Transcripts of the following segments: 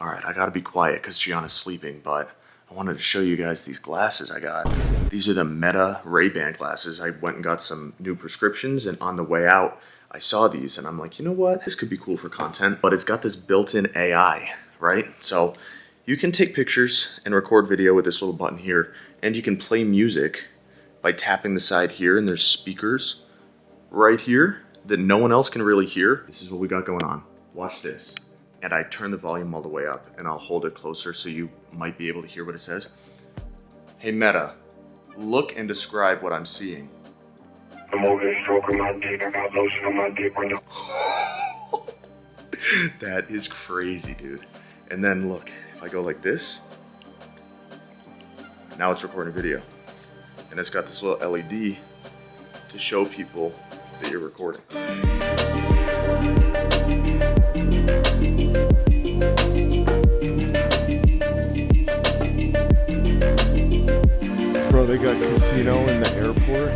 All right, I gotta be quiet because Gianna's sleeping, but I wanted to show you guys these glasses I got. These are the Meta Ray-Ban glasses. I went and got some new prescriptions, and on the way out, I saw these, and I'm like, you know what? This could be cool for content, but it's got this built-in AI, right? So you can take pictures and record video with this little button here, and you can play music by tapping the side here, and there's speakers right here that no one else can really hear. This is what we got going on. Watch this. And I turn the volume all the way up, and I'll hold it closer so you might be able to hear what it says. Hey Meta, look and describe what I'm seeing. I'm over here stroking my dick. I got lotion on my dick right now. That is crazy, dude. And then look, if I go like this, now it's recording video. And it's got this little LED to show people that you're recording. Bro, they got casino in the airport.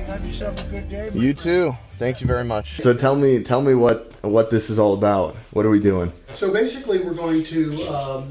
Have yourself a good day. You too. Thank you very much. So tell me what this is all about. What are we doing? So basically, we're going to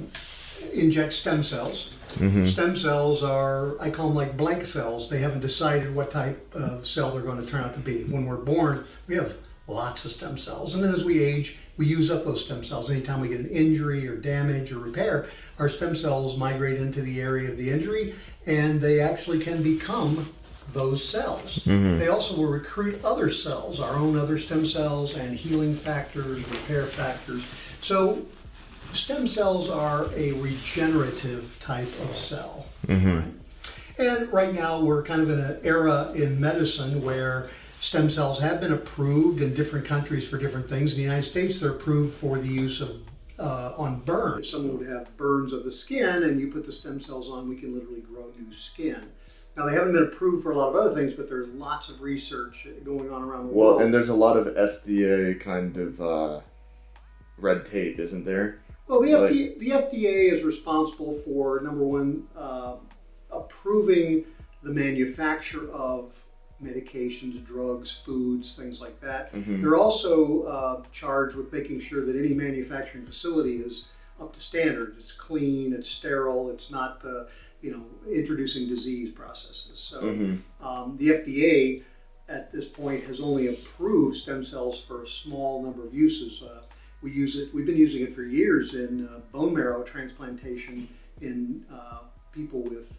inject stem cells. Stem cells are, I call them like blank cells. They haven't decided what type of cell they're going to turn out to be. When we're born, we have lots of stem cells. And then as we age, we use up those stem cells. Anytime we get an injury or damage or repair, our stem cells migrate into the area of the injury, and they actually can become those cells. They also will recruit other cells, our own other stem cells, and healing factors, repair factors. So stem cells are a regenerative type of cell. Right? And right now we're kind of in an era in medicine where stem cells have been approved in different countries for different things. In the United States, they're approved for the use of on burns. If someone would have burns of the skin and you put the stem cells on, we can literally grow new skin. Now, they haven't been approved for a lot of other things, but there's lots of research going on around the world. Well, and there's a lot of FDA kind of red tape, isn't there? Well, the FDA is responsible for, number one, approving the manufacture of medications, drugs, foods, things like that. They're also charged with making sure that any manufacturing facility is up to standard. It's clean, it's sterile, it's not introducing disease processes. So the FDA at this point has only approved stem cells for a small number of uses. We've been using it for years in bone marrow transplantation in people with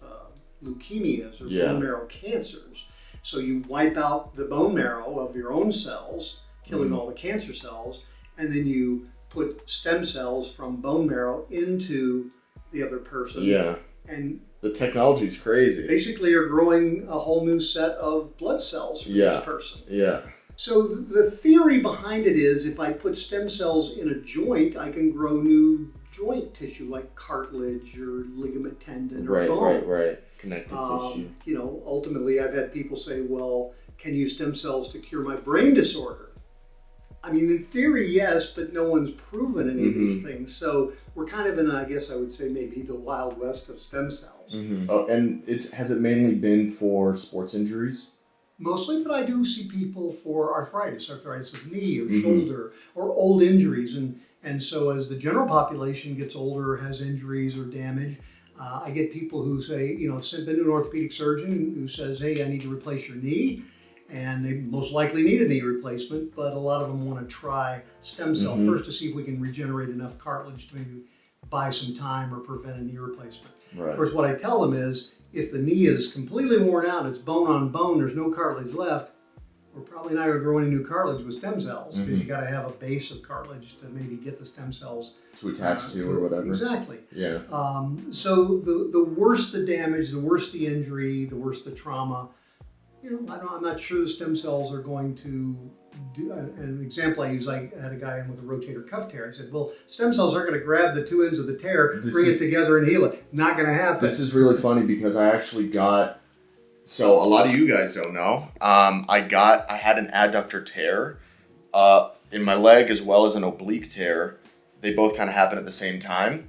leukemias or bone marrow cancers. So you wipe out the bone marrow of your own cells, killing all the cancer cells, and then you put stem cells from bone marrow into the other person. Yeah. And the technology is crazy. Basically, you're growing a whole new set of blood cells for this person. Yeah. So the theory behind it is if I put stem cells in a joint, I can grow new joint tissue like cartilage or ligament tendon or bone. Right. Connective tissue. Ultimately, I've had people say, well, can you use stem cells to cure my brain disorder? I mean, in theory, yes, but no one's proven any of these things. So we're kind of in, I guess I would say, maybe the Wild West of stem cells. Oh, and has it mainly been for sports injuries? Mostly, but I do see people for arthritis of knee or shoulder or old injuries. And so as the general population gets older or has injuries or damage, I get people who say, been to an orthopedic surgeon who says, hey, I need to replace your knee. And they most likely need a knee replacement, but a lot of them want to try stem cell first to see if we can regenerate enough cartilage to maybe buy some time or prevent a knee replacement. Right. Of course, what I tell them is, if the knee is completely worn out, it's bone on bone, there's no cartilage left, we're probably not going to grow any new cartilage with stem cells because you got to have a base of cartilage to maybe get the stem cells to attach to or whatever. Exactly. Yeah. So the worse the damage, the worse the injury, the worse the trauma, I'm not sure the stem cells are going to do. An example I use, I had a guy in with a rotator cuff tear. I said, well, stem cells aren't going to grab the two ends of the tear, bring it together and heal it. Not going to happen. This is really funny because I actually got, so a lot of you guys don't know, I had an adductor tear in my leg as well as an oblique tear. They both kind of happened at the same time.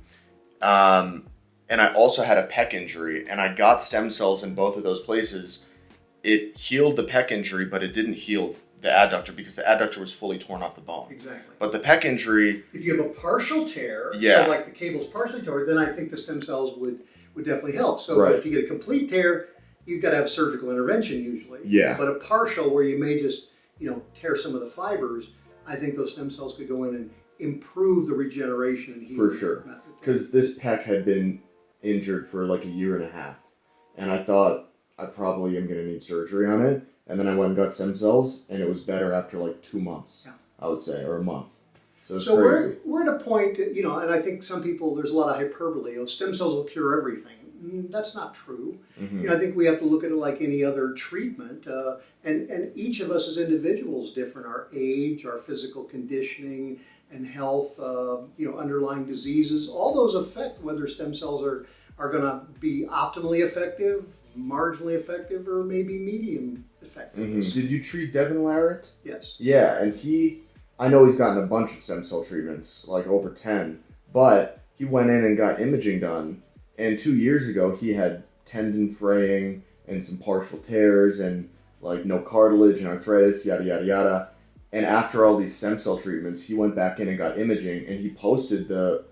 And I also had a pec injury, and I got stem cells in both of those places. It healed the pec injury, but it didn't heal the adductor because the adductor was fully torn off the bone. Exactly. But the pec injury, If you have a partial tear, Yeah. so like the cable's partially torn, then I think the stem cells would definitely help. So Right. if you get a complete tear, you've got to have surgical intervention usually. Yeah. But a partial where you may just, tear some of the fibers, I think those stem cells could go in and improve the regeneration and healing For sure. method. because this pec had been injured for like a year and a half, and I thought I probably am going to need surgery on it, and then I went and got stem cells, and it was better after like 2 months, Yeah. I would say, or a month. So it's So crazy. we're at a point, and I think some people, there's a lot of hyperbole. Stem cells will cure everything. That's not true. Mhm. I think we have to look at it like any other treatment. And each of us as individuals different. Our age, our physical conditioning and health, underlying diseases, all those affect whether stem cells are going to be optimally effective, marginally effective, or maybe medium effective. Did you treat Devin Larratt? Yes. Yeah, and I know he's gotten a bunch of stem cell treatments, like over 10, but he went in and got imaging done, and 2 years ago he had tendon fraying and some partial tears and like no cartilage and arthritis, yada, yada, yada. And after all these stem cell treatments, he went back in and got imaging, and he posted the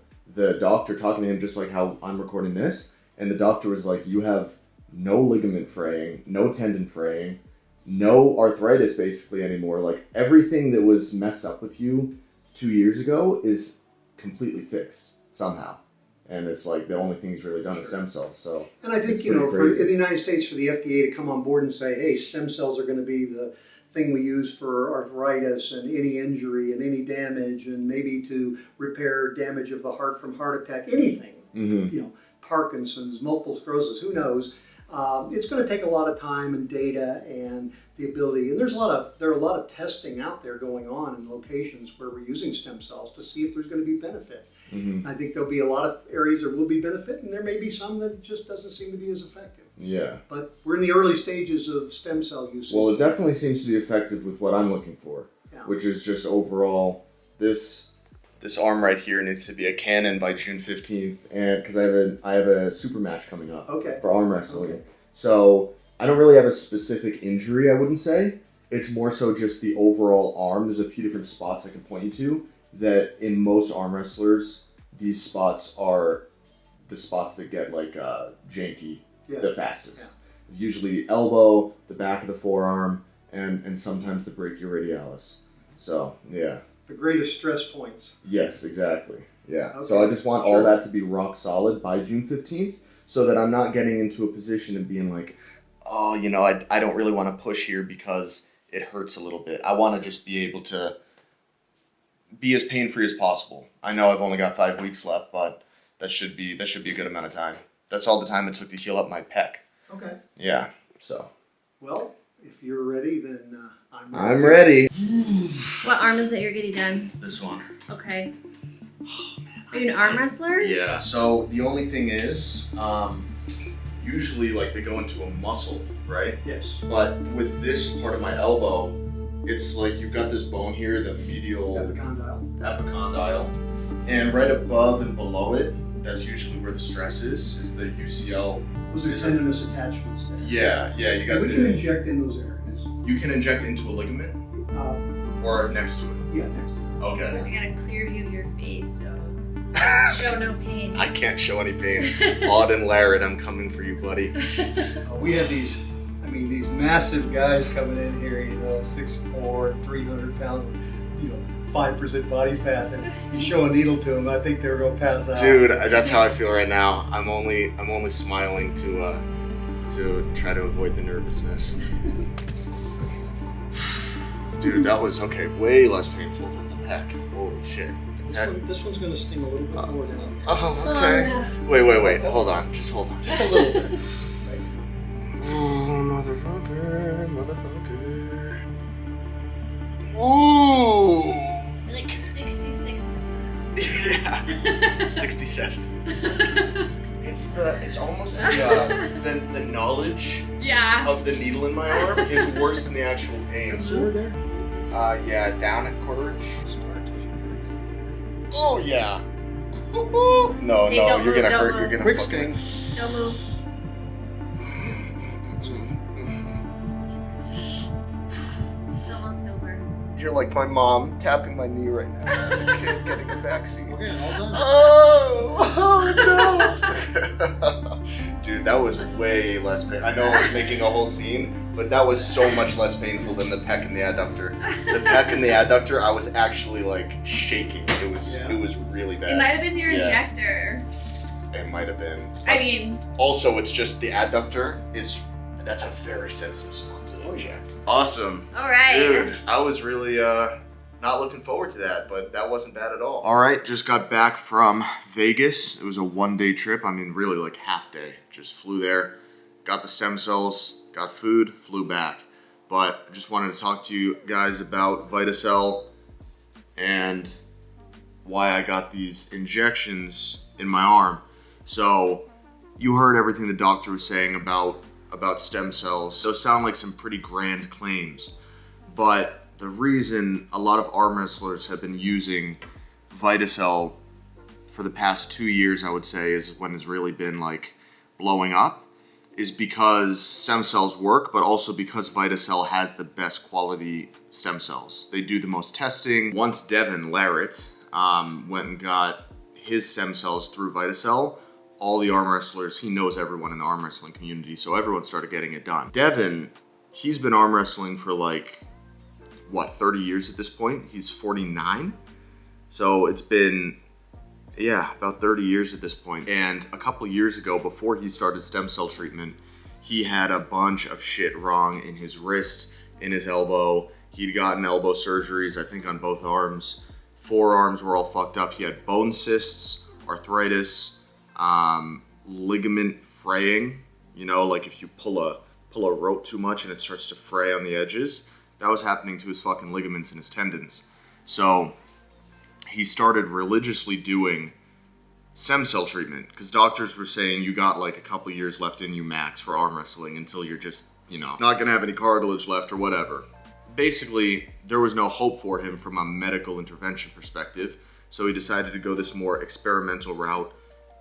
doctor talking to him just like how I'm recording this, and the doctor was like, you have no ligament fraying, no tendon fraying, no arthritis basically anymore. Like everything that was messed up with you 2 years ago is completely fixed somehow. And it's like the only thing he's really done is stem cells. So, And I think, it's pretty in crazy. the United States, for the FDA to come on board and say, hey, stem cells are going to be the thing we use for arthritis and any injury and any damage, and maybe to repair damage of the heart from heart attack, anything, Parkinson's, multiple sclerosis, who knows. It's going to take a lot of time and data and the ability, and there are a lot of testing out there going on in locations where we're using stem cells to see if there's going to be benefit. I think there'll be a lot of areas that will be benefit, and there may be some that just doesn't seem to be as effective. Yeah. But we're in the early stages of stem cell usage. Well, it definitely seems to be effective with what I'm looking for, Yeah. which is just overall this arm right here needs to be a cannon by June 15th, and because I have a super match coming up Okay. for arm wrestling. Okay. So I don't really have a specific injury, I wouldn't say. It's more so just the overall arm. There's a few different spots I can point you to that in most arm wrestlers, these spots are the spots that get like janky the fastest. Yeah. It's usually elbow, the back of the forearm, and sometimes the brachioradialis. So, yeah. The greatest stress points. Yes, exactly. Yeah. Okay. So I just want all Sure. that to be rock solid by June 15th so that I'm not getting into a position of being like, oh, I don't really want to push here because it hurts a little bit. I want to just be able to be as pain-free as possible. I know I've only got 5 weeks left, but that should be a good amount of time. That's all the time it took to heal up my pec. Okay. Yeah. So Well, if you're ready, then I'm ready. I'm ready. What arm is it you're getting done? This one. Okay. Are you an arm wrestler? Yeah. So the only thing is, usually like they go into a muscle, right? Yes. But with this part of my elbow, it's like you've got this bone here, the medial epicondyle, and right above and below it, that's usually where the stress is the UCL. Those are tendinous attachments there. Yeah, you got We can inject in those areas. You can inject into a ligament or next to it. Yeah, next to Okay. I got a clear view of your face, so show no pain. I can't show any pain. Odd and Larratt, I'm coming for you, buddy. We had these massive guys coming in here, 6'4", 300 pounds, 5% body fat, and you show a needle to them, I think they were going to pass out. Dude, that's how I feel right now. I'm only smiling to try to avoid the nervousness. Dude, that was way less painful than the pec. Holy shit. This one's going to sting a little bit more now. Oh, okay. Oh, Wait. Hold on. Just hold on. Just a little bit. Oh, motherfucker. Ooh. You're like 66%. Yeah. 67. It's almost the knowledge Yeah. of the needle in my arm is worse than the actual pain. Sore there? Yeah, down at quarter inch. Scar tissue. Oh yeah. No, Hey, don't you're move, gonna don't hurt. move. You're gonna Quick fucking- sting. Don't move. It's almost over. You're like my mom tapping my knee right now as a kid getting a vaccine. Okay, all done. Oh no! Dude, that was way less pain. I know I was making a whole scene, but that was so much less painful than the peck and the adductor. The peck and the adductor, I was actually like shaking. It was really bad. It might have been your Yeah. injector. It might have been. I mean, Also, it's just the adductor that's a very sensitive spot to inject. Awesome. all right. Dude, I was really not looking forward to that, but that wasn't bad at all. All right, just got back from Vegas. It was a one-day trip. I mean, really like half day. Just flew there, got the stem cells, got food, flew back. But I just wanted to talk to you guys about VitaCell and why I got these injections in my arm. So you heard everything the doctor was saying about stem cells. Those sound like some pretty grand claims, but the reason a lot of arm wrestlers have been using VitaCell for the past 2 years, I would say, is when it's really been like blowing up, is because stem cells work, but also because VitaCell has the best quality stem cells. They do the most testing. Once Devin Larrett went and got his stem cells through VitaCell, all the arm wrestlers, he knows everyone in the arm wrestling community, so everyone started getting it done. Devin, he's been arm wrestling for like, what, 30 years at this point? He's 49. So it's been, yeah, about 30 years at this point. And a couple years ago, before he started stem cell treatment, he had a bunch of shit wrong in his wrist, in his elbow. He'd gotten elbow surgeries, I think on both arms. Forearms were all fucked up. He had bone cysts, arthritis, ligament fraying, you know, like if you pull a rope too much and it starts to fray on the edges. That was happening to his fucking ligaments and his tendons. So he started religiously doing stem cell treatment because doctors were saying you got like a couple years left in you max for arm wrestling until you're just, you know, not gonna have any cartilage left or whatever. Basically, there was no hope for him from a medical intervention perspective, so he decided to go this more experimental route,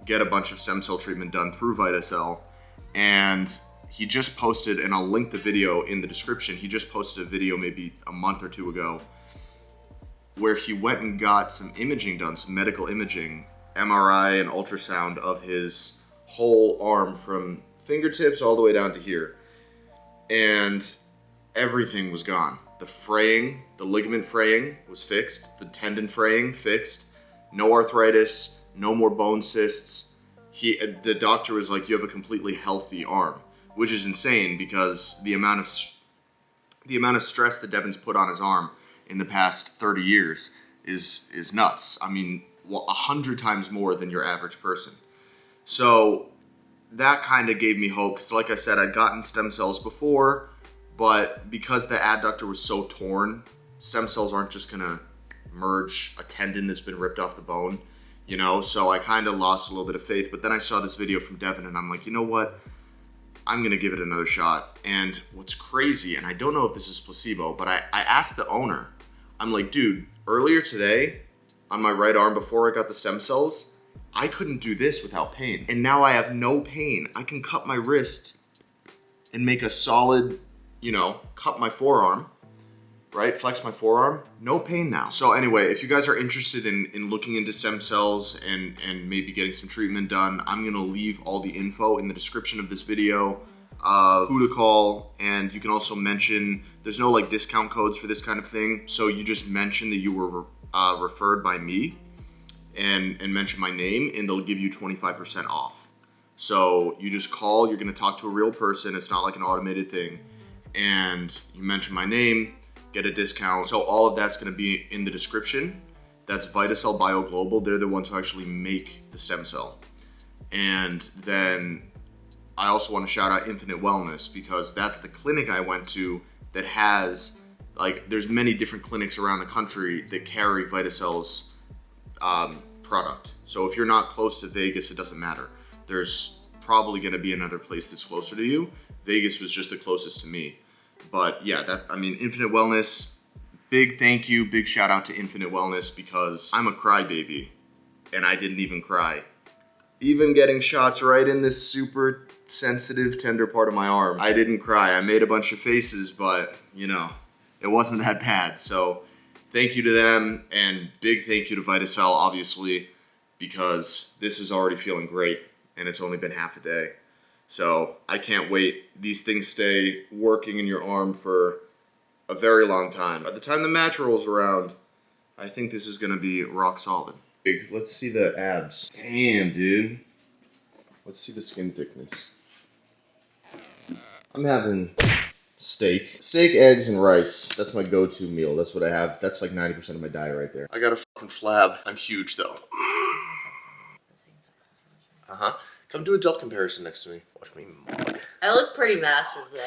get a bunch of stem cell treatment done through VitaCell, and he just posted, and I'll link the video in the description, he just posted a video maybe a month or two ago where he went and got some imaging done, some medical imaging, MRI and ultrasound of his whole arm from fingertips all the way down to here. And everything was gone. The fraying, the ligament fraying was fixed, the tendon fraying fixed, no arthritis, no more bone cysts. The doctor was like, you have a completely healthy arm, which is insane because the amount of stress that Devin's put on his arm in the past 30 years is nuts. I mean, 100 times more than your average person. So that kind of gave me hope because, like I said, I'd gotten stem cells before, but because the adductor was so torn, stem cells aren't just gonna merge a tendon that's been ripped off the bone, you know? So I kind of lost a little bit of faith, but then I saw this video from Devin and I'm like, you know what? I'm gonna give it another shot. And what's crazy, and I don't know if this is placebo, but I asked the owner, I'm like, dude, earlier today, on my right arm before I got the stem cells, I couldn't do this without pain. And now I have no pain. I can cut my wrist and make a solid, you know, cut my forearm, right? Flex my forearm, no pain now. So anyway, if you guys are interested in looking into stem cells and maybe getting some treatment done, I'm gonna leave all the info in the description of this video, who to call, and you can also mention, there's no like discount codes for this kind of thing, so you just mention that you were referred by me and mention my name and they'll give you 25% off. So you just call, you're gonna talk to a real person, it's not like an automated thing, and you mention my name, get a discount. So all of that's gonna be in the description. That's VitaCell Bio Global, they're the ones who actually make the stem cell. And then I also wanna shout out Infinite Wellness because that's the clinic I went to that has, like, there's many different clinics around the country that carry VitaCell's product. So if you're not close to Vegas, it doesn't matter. There's probably gonna be another place that's closer to you. Vegas was just the closest to me. But yeah, Infinite Wellness, big thank you, big shout out to Infinite Wellness because I'm a crybaby and I didn't even cry. Even getting shots right in this super sensitive, tender part of my arm, I didn't cry. I made a bunch of faces, but you know, it wasn't that bad. So thank you to them, and big thank you to VitaCell, obviously, because this is already feeling great, and it's only been half a day. So I can't wait. These things stay working in your arm for a very long time. By the time the match rolls around, I think this is gonna be rock solid. Let's see the abs. Damn, dude. Let's see the skin thickness. I'm having steak. Steak, eggs, and rice. That's my go-to meal. That's what I have. That's like 90% of my diet right there. I got a fucking flab. I'm huge, though. Uh-huh. Come do a adult comparison next to me. Watch me mug. I look pretty massive, though.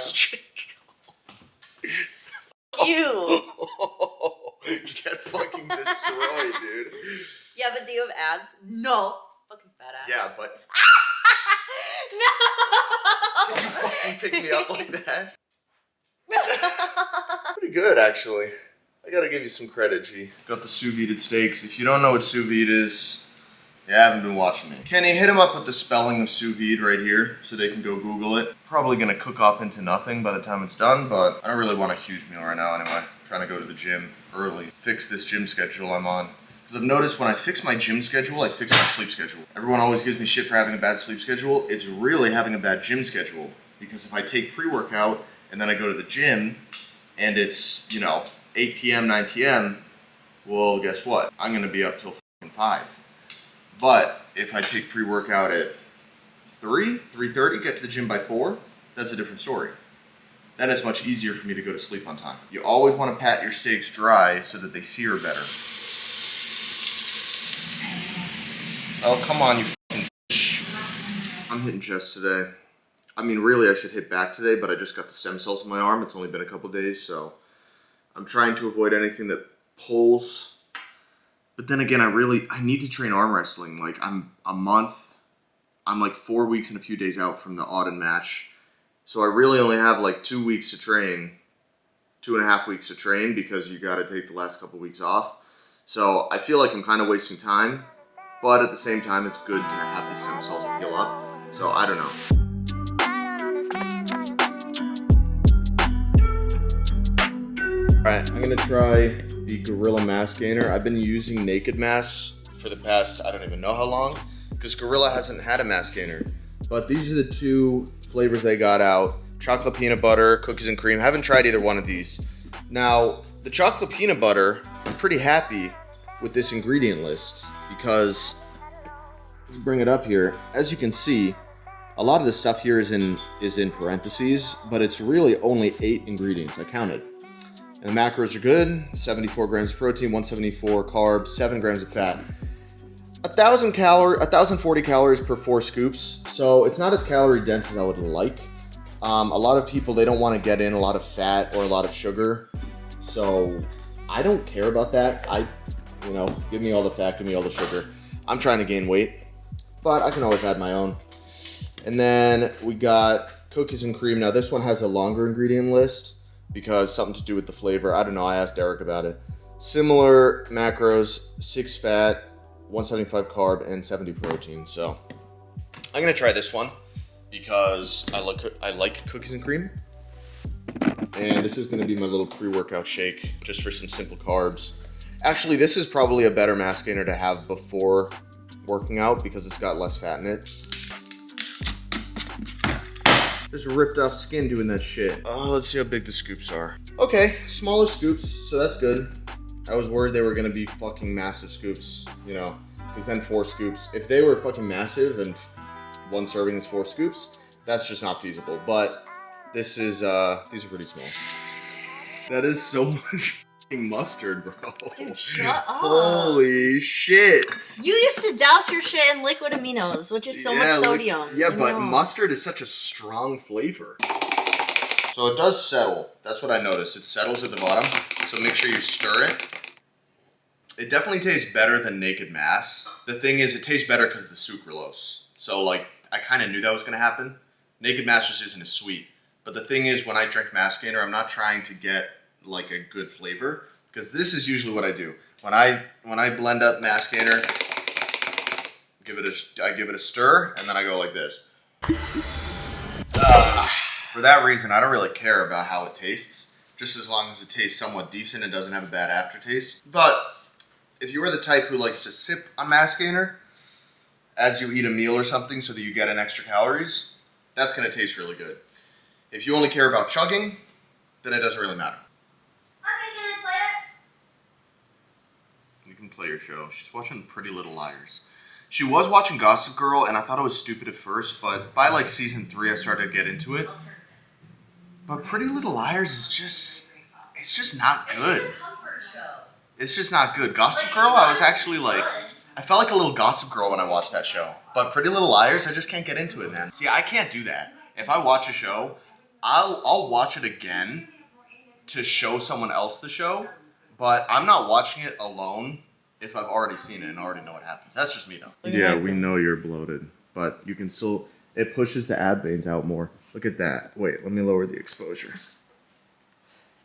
Ew. You get fucking destroyed, dude. Yeah, but do you have abs? No. Fucking fat ass. Yeah, but... No! Can you fucking pick me up like that? Pretty good, actually. I gotta give you some credit, G. Got the sous vide steaks. If you don't know what sous vide is, you haven't been watching me. Kenny, hit him up with the spelling of sous vide right here so they can go Google it. Probably gonna cook off into nothing by the time it's done, but I don't really want a huge meal right now anyway. I'm trying to go to the gym early. Fix this gym schedule I'm on. Because I've noticed when I fix my gym schedule, I fix my sleep schedule. Everyone always gives me shit for having a bad sleep schedule. It's really having a bad gym schedule. Because if I take pre-workout and then I go to the gym and it's, you know, 8 p.m., 9 p.m., well, guess what? I'm gonna be up till fucking 5. But if I take pre-workout at 3:30, get to the gym by 4, that's a different story. Then it's much easier for me to go to sleep on time. You always want to pat your steaks dry so that they sear better. Oh, come on, you fucking bitch. I'm hitting chest today. I mean, really, I should hit back today, but I just got the stem cells in my arm. It's only been a couple days, so I'm trying to avoid anything that pulls. But then again, I need to train arm wrestling. Like, I'm like 4 weeks and a few days out from the Auden match. So I really only have like 2 weeks to train, 2.5 weeks to train, because you gotta take the last couple weeks off. So I feel like I'm kind of wasting time, but at the same time, it's good to have these stem cells heal up. So I don't know. Alright, I'm gonna try the Gorilla Mass Gainer. I've been using Naked Mass for the past, I don't even know how long, because Gorilla hasn't had a mass gainer. But these are the 2 flavors they got out. Chocolate peanut butter, cookies and cream. Haven't tried either one of these. Now, the chocolate peanut butter, I'm pretty happy with this ingredient list because, let's bring it up here. As you can see, a lot of the stuff here is in parentheses, but it's really only 8 ingredients. I counted. And the macros are good. 74 grams of protein, 174 carbs, 7 grams of fat. 1,040 calories per 4 scoops, so it's not as calorie dense as I would like. A lot of people, they don't want to get in a lot of fat or a lot of sugar, so I don't care about that. Give me all the fat, give me all the sugar. I'm trying to gain weight, but I can always add my own. And then we got cookies and cream. Now this one has a longer ingredient list because something to do with the flavor. I don't know, I asked Derek about it. Similar macros, 6 fat, 175 carb, and 70 protein. So I'm gonna try this one because I like cookies and cream. And this is gonna be my little pre-workout shake just for some simple carbs. Actually, this is probably a better mass gainer to have before working out because it's got less fat in it. Just ripped off skin doing that shit. Oh, let's see how big the scoops are. Okay, smaller scoops, so that's good. I was worried they were gonna be fucking massive scoops, because then 4 scoops. If they were fucking massive and 1 serving is 4 scoops, that's just not feasible. But this is, these are pretty small. That is so much fucking mustard, bro. Dude, shut up. Holy shit. You used to douse your shit in liquid aminos, which is so much sodium. But mustard is such a strong flavor. So it does settle. That's what I noticed. It settles at the bottom. So make sure you stir it. It definitely tastes better than Naked Mass. The thing is, it tastes better because of the sucralose. So I kind of knew that was going to happen. Naked Mass just isn't as sweet. But the thing is, when I drink Mass Gainer, I'm not trying to get like a good flavor, because this is usually what I do. When I blend up Mass Gainer, I give it a stir, and then I go like this. For that reason, I don't really care about how it tastes. just as long as it tastes somewhat decent and doesn't have a bad aftertaste. But if you are the type who likes to sip a mass gainer as you eat a meal or something so that you get in extra calories, that's going to taste really good. If you only care about chugging, then it doesn't really matter. Okay, can I play it? You can play your show. She's watching Pretty Little Liars. She was watching Gossip Girl, and I thought it was stupid at first, but by like season 3, I started to get into it. But Pretty Little Liars is just, it's just not good. It's a comfort show. It's just not good. Gossip Girl, I was actually like, I felt like a little Gossip Girl when I watched that show. But Pretty Little Liars, I just can't get into it, man. See, I can't do that. If I watch a show, I'll watch it again to show someone else the show, but I'm not watching it alone if I've already seen it and already know what happens. That's just me, though. Yeah, we know you're bloated, but you can still, it pushes the ab veins out more. Look at that. Wait, let me lower the exposure.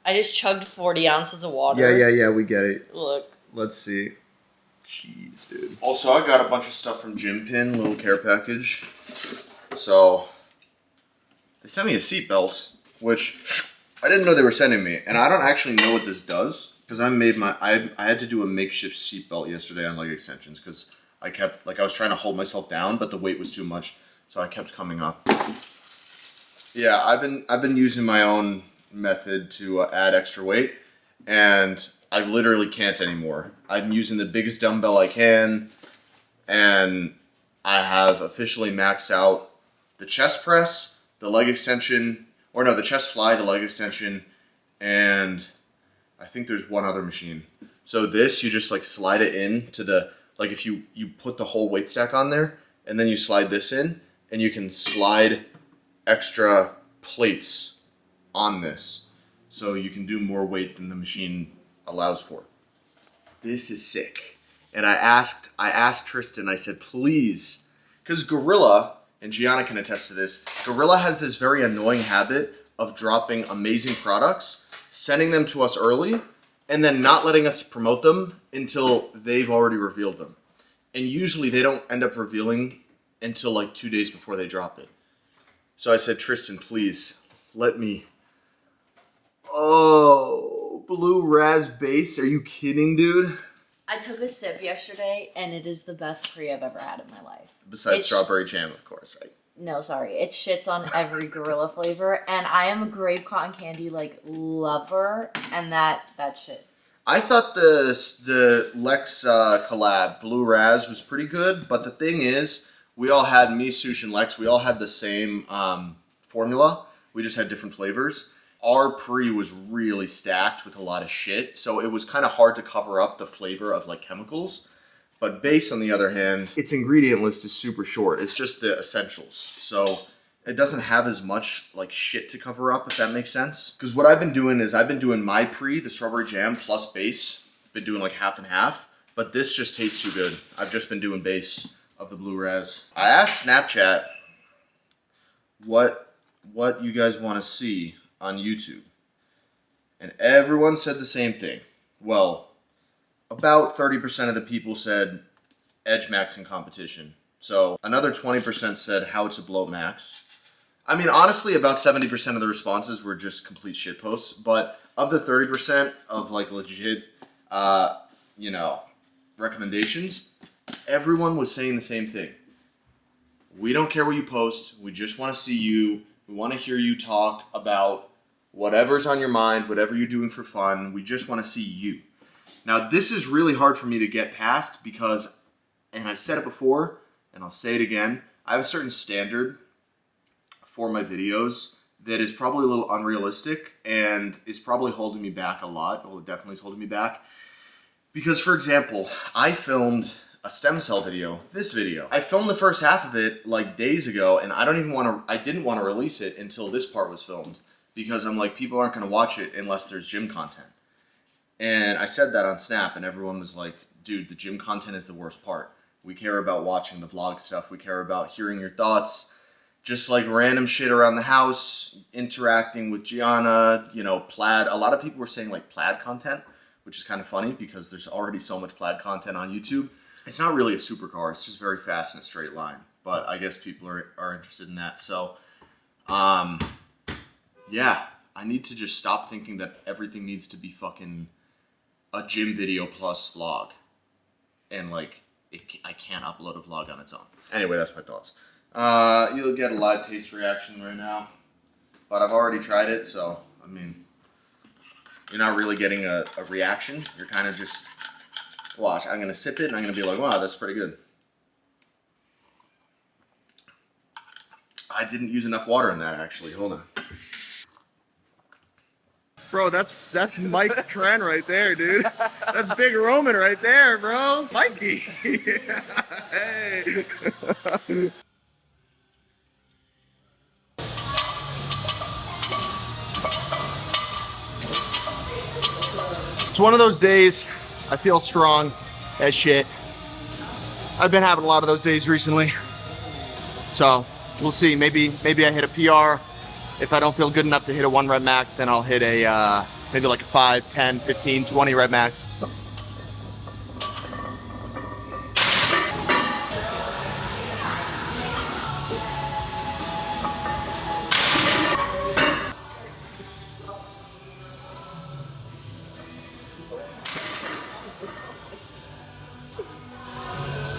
I just chugged 40 ounces of water. Yeah, we get it. Look. Let's see. Jeez, dude. Also, I got a bunch of stuff from Gym Pin, little care package. So, they sent me a seatbelt, which I didn't know they were sending me. And I don't actually know what this does, because I had to do a makeshift seatbelt yesterday on leg extensions, because I was trying to hold myself down, but the weight was too much, so I kept coming up. Yeah, I've been using my own method to add extra weight, and I literally can't anymore. I'm using the biggest dumbbell I can, and I have officially maxed out the chest press, the leg extension, or no, the chest fly, the leg extension, and I think there's one other machine. So this, you just like slide it in to the, like if you put the whole weight stack on there, and then you slide this in, and you can slide extra plates on this. So you can do more weight than the machine allows for. This is sick. And I asked Tristan, I said, please, because Gorilla, and Gianna can attest to this, Gorilla has this very annoying habit of dropping amazing products, sending them to us early, and then not letting us promote them until they've already revealed them. And usually they don't end up revealing until like 2 days before they drop it. So I said, Tristan, please, let me. Oh, blue raz base. Are you kidding, dude? I took a sip yesterday, and it is the best pre I've ever had in my life. Besides strawberry jam, of course, right? No, sorry. It shits on every Gorilla flavor, and I am a grape cotton candy, like, lover, and that shits. I thought the Lex collab, Blue Raz, was pretty good, but the thing is, we all had, me, Sush, and Lex, we all had the same formula. We just had different flavors. Our pre was really stacked with a lot of shit, so it was kind of hard to cover up the flavor of like chemicals. But base, on the other hand, its ingredient list is super short. It's just the essentials. So it doesn't have as much like shit to cover up, if that makes sense. Because what I've been doing is I've been doing my pre, the strawberry jam plus base. Been doing like half and half. But this just tastes too good. I've just been doing base of the Blue Raz. I asked Snapchat what you guys want to see on YouTube. And everyone said the same thing. Well, about 30% of the people said edge maxing competition. So another 20% said how to bloat max. I mean, honestly, about 70% of the responses were just complete shit posts. But of the 30% of like legit, recommendations, everyone was saying the same thing. We don't care what you post. We just want to see you. We want to hear you talk about whatever's on your mind, whatever you're doing for fun. We just want to see you. Now, this is really hard for me to get past because, and I've said it before, and I'll say it again, I have a certain standard for my videos that is probably a little unrealistic and is probably holding me back a lot. Well, it definitely is holding me back. Because, for example, I filmed a stem cell video, this video. I filmed the first half of it like days ago, and I didn't want to release it until this part was filmed. Because I'm like, people aren't going to watch it unless there's gym content. And I said that on Snap, and everyone was like, dude, the gym content is the worst part. We care about watching the vlog stuff. We care about hearing your thoughts. Just like random shit around the house, interacting with Gianna, plaid. A lot of people were saying like plaid content, which is kind of funny because there's already so much plaid content on YouTube. It's not really a supercar. It's just very fast in a straight line. But I guess people are interested in that. So, yeah, I need to just stop thinking that everything needs to be fucking a gym video plus vlog. And like, I can't upload a vlog on its own. Anyway, that's my thoughts. You'll get a live taste reaction right now. But I've already tried it, so, I mean, you're not really getting a reaction. You're kind of just, watch, I'm going to sip it and I'm going to be like, wow, that's pretty good. I didn't use enough water in that, actually. Hold on. Bro, that's Mike Tran right there, dude. That's Big Roman right there, bro. Mikey. Hey. It's one of those days I feel strong as shit. I've been having a lot of those days recently. So we'll see. Maybe I hit a PR. If I don't feel good enough to hit a 1 rep max, then I'll hit a maybe like a 5, 10, 15, 20 rep max.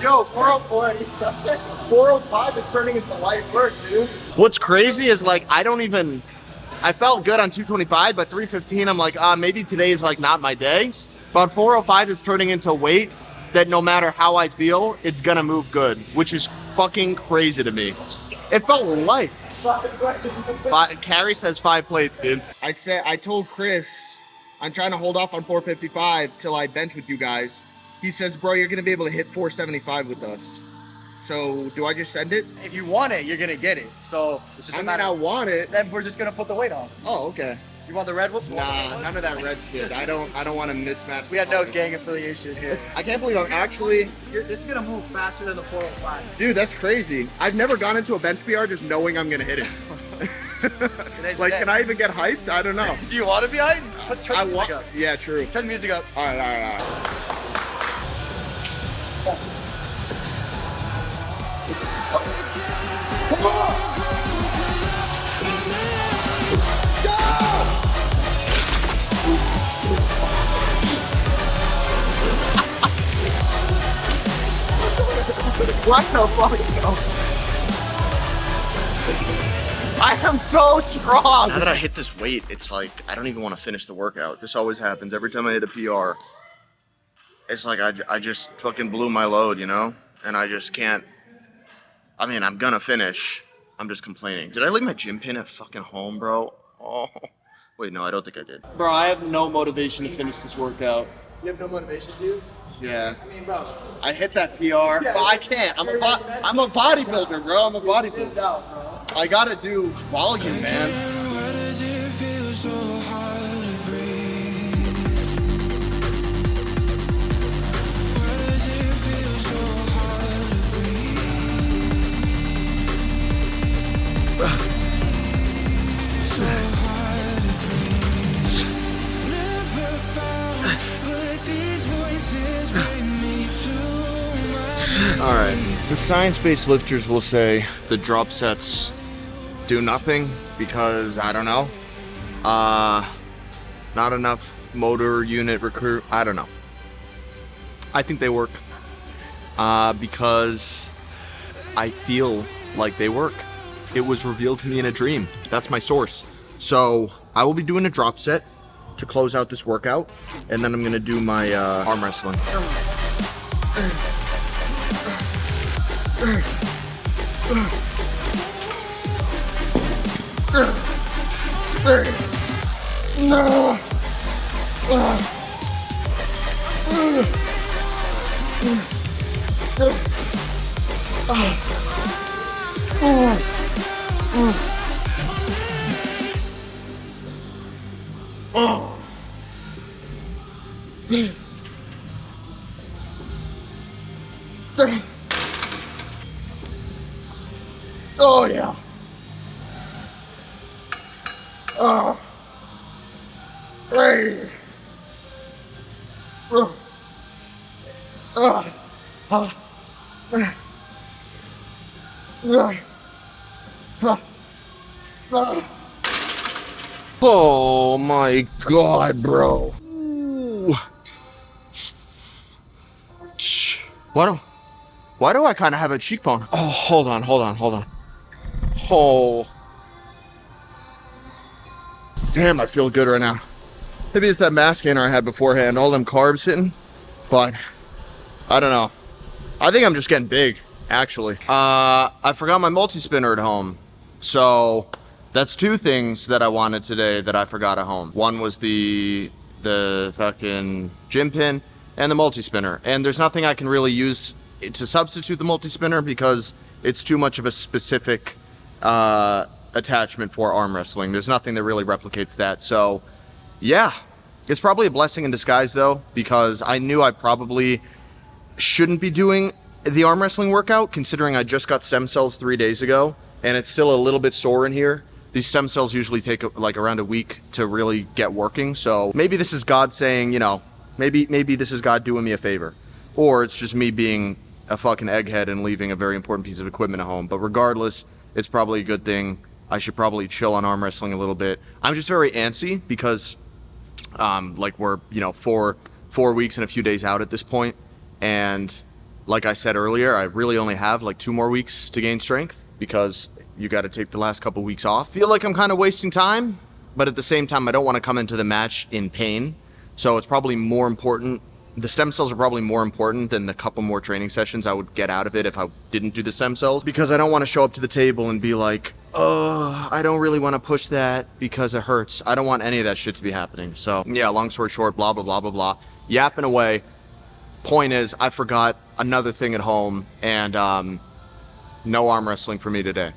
Yo, 405 is turning into light work, dude. What's crazy is like, I felt good on 225, but 315, I'm like, maybe today is like not my day. But 405 is turning into weight that no matter how I feel, it's gonna move good, which is fucking crazy to me. It felt light. Carrie says 5 plates, dude. I told Chris, I'm trying to hold off on 455 till I bench with you guys. He says, bro, you're gonna be able to hit 475 with us. So, do I just send it? If you want it, you're gonna get it. So it's just I want it. Then we're just gonna put the weight on. Oh, okay. You want the red one? Nah, none of that red shit. I don't want to mismatch. We have no gang affiliation here. I can't believe I'm actually. This is gonna move faster than the 405. Dude, that's crazy. I've never gone into a bench PR just knowing I'm gonna hit it. Like, can I even get hyped? I don't know. Do you want to be hyped? Turn music up. Yeah, true. Turn music up. All right. What the fuck? I am so strong. Now that I hit this weight, it's like I don't even want to finish the workout. This always happens every time I hit a PR. It's like I just fucking blew my load, you know? And I just can't. I mean, I'm gonna finish. I'm just complaining. Did I leave my gym pin at fucking home, bro? Oh. Wait, no, I don't think I did. Bro, I have no motivation to finish this workout. You have no motivation to? Yeah. I mean, bro. I hit that PR, but I can't. I'm a bodybuilder, bro. I'm a bodybuilder. I gotta do volume, man. Why does it feel so hard to breathe? Why does it feel so hard to breathe? So hard to breathe. Never found, but these voices bring me to my All right. The science-based lifters will say the drop sets do nothing because, I don't know, not enough motor unit recruit. I don't know. I think they work because I feel like they work. It was revealed to me in a dream. That's my source. So I will be doing a drop set to close out this workout, and then I'm gonna do my arm wrestling. No. Oh yeah. Oh. Hey. Oh. Oh. Oh. Oh. Oh. Oh my God, bro. Ooh. Why do I kind of have a cheekbone? Oh, hold on. Oh. Damn, I feel good right now. Maybe it's that mass gainer I had beforehand, all them carbs hitting, but I don't know. I think I'm just getting big, actually. I forgot my multi-spinner at home. So that's two things that I wanted today that I forgot at home. One was the fucking gym pin and the multi-spinner. And there's nothing I can really use to substitute the multi-spinner because it's too much of a specific attachment for arm wrestling. There's nothing that really replicates that. So yeah, it's probably a blessing in disguise though, because I knew I probably shouldn't be doing the arm wrestling workout considering I just got stem cells 3 days ago and it's still a little bit sore in here. These stem cells usually take like around a week to really get working. So maybe this is God saying, you know, maybe this is God doing me a favor, or it's just me being a fucking egghead and leaving a very important piece of equipment at home. But regardless, it's probably a good thing. I should probably chill on arm wrestling a little bit. I'm just very antsy because like we're, you know, four weeks and a few days out at this point. And like I said earlier, I really only have like 2 more weeks to gain strength because you got to take the last couple weeks off. Feel like I'm kind of wasting time, but at the same time, I don't want to come into the match in pain. So it's probably more important. The stem cells are probably more important than the couple more training sessions I would get out of it if I didn't do the stem cells, because I don't want to show up to the table and be like, oh, I don't really want to push that because it hurts. I don't want any of that shit to be happening. So yeah, long story short, blah, blah, blah, blah, blah. Yapping away. Point is, I forgot another thing at home, and no arm wrestling for me today.